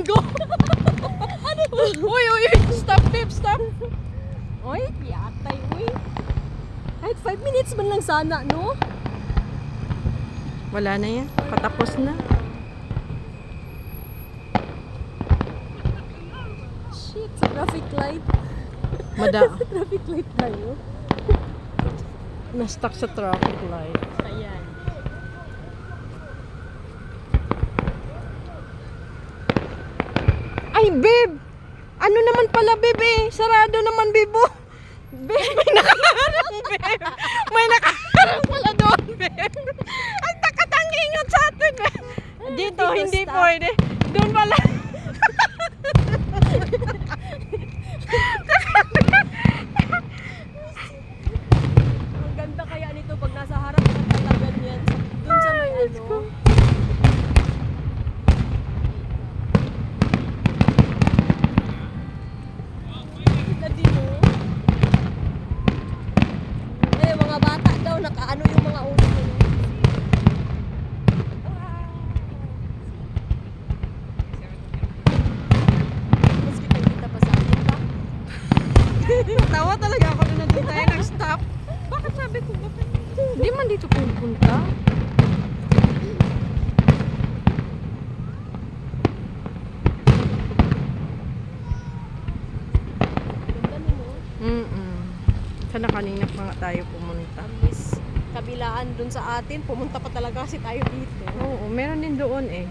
ko. Ano to? Uy, uy, uy. Stop, babe, stop. Oy, yatay, uy. Kahit 5 minutes man lang sana, no? Wala na yan. Patapos na. Shit, sa traffic light. Mada. Sa traffic light tayo. Na-stuck sa traffic light. Ayan. Ay, babe! Ano naman pala, babe eh? Sarado naman, babe. Oh. Babe, may nakaharang, babe. May nakaharang pala doon, babe. Ay, takatangingot sa atin, babe. Dito, hindi stop. pwede. Doon pala. Ang ganda kaya nito pag nasa harap ka talaga niyan. Dun sa may ano. Kita din mo. Eh, mga bata daw, nakaano yung mga ulo nila. Mas kita pa sa akin ba? Tawa talaga ako na nandun tayo nag-stop. Bakit sabi ko, bakit? Hindi man dito pupunta. Ganda ni mo. Sana kanina pa nga tayo pumunta. Amis, kabilaan dun sa atin, pumunta pa talaga kasi tayo dito. Oo, meron din doon eh.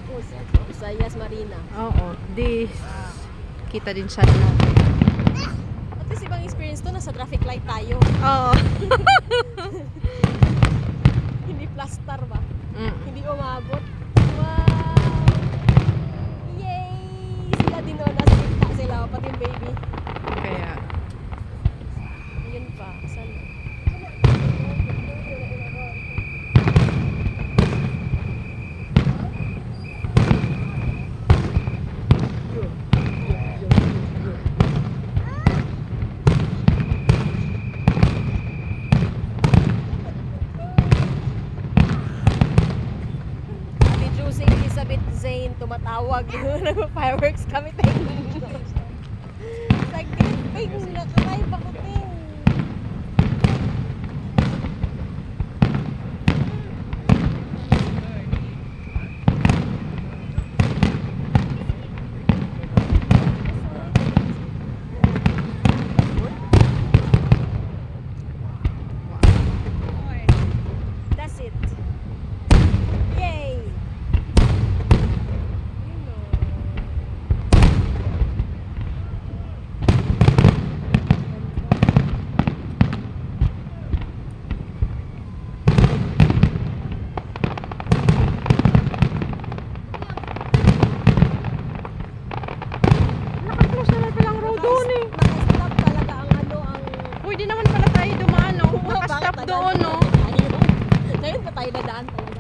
Sa Yas Marina. Oo, kita din sa ano. At least ibang experience to, nasa traffic light tayo. Oo. Hindi plaster ba? Mm. Hindi umabot. Wow! Yay! Sila din o, nasa gitna sila, pati yung baby. Kaya, Ayun pa, saan? Ate Juicy Elizabeth Zane tumatawag. Nag-fireworks kami tayo. Saglit, ting, nakakay pa ko, ting. That's it. Yay! naka-close naman palang road doon eh. Naka-stop talaga ang ano, ang... Pwede naman pala tayo dumaan, no? Bakit Naka-stop dadaan doon, pa no? tayo? Ngayon pa tayo dadaan tayo.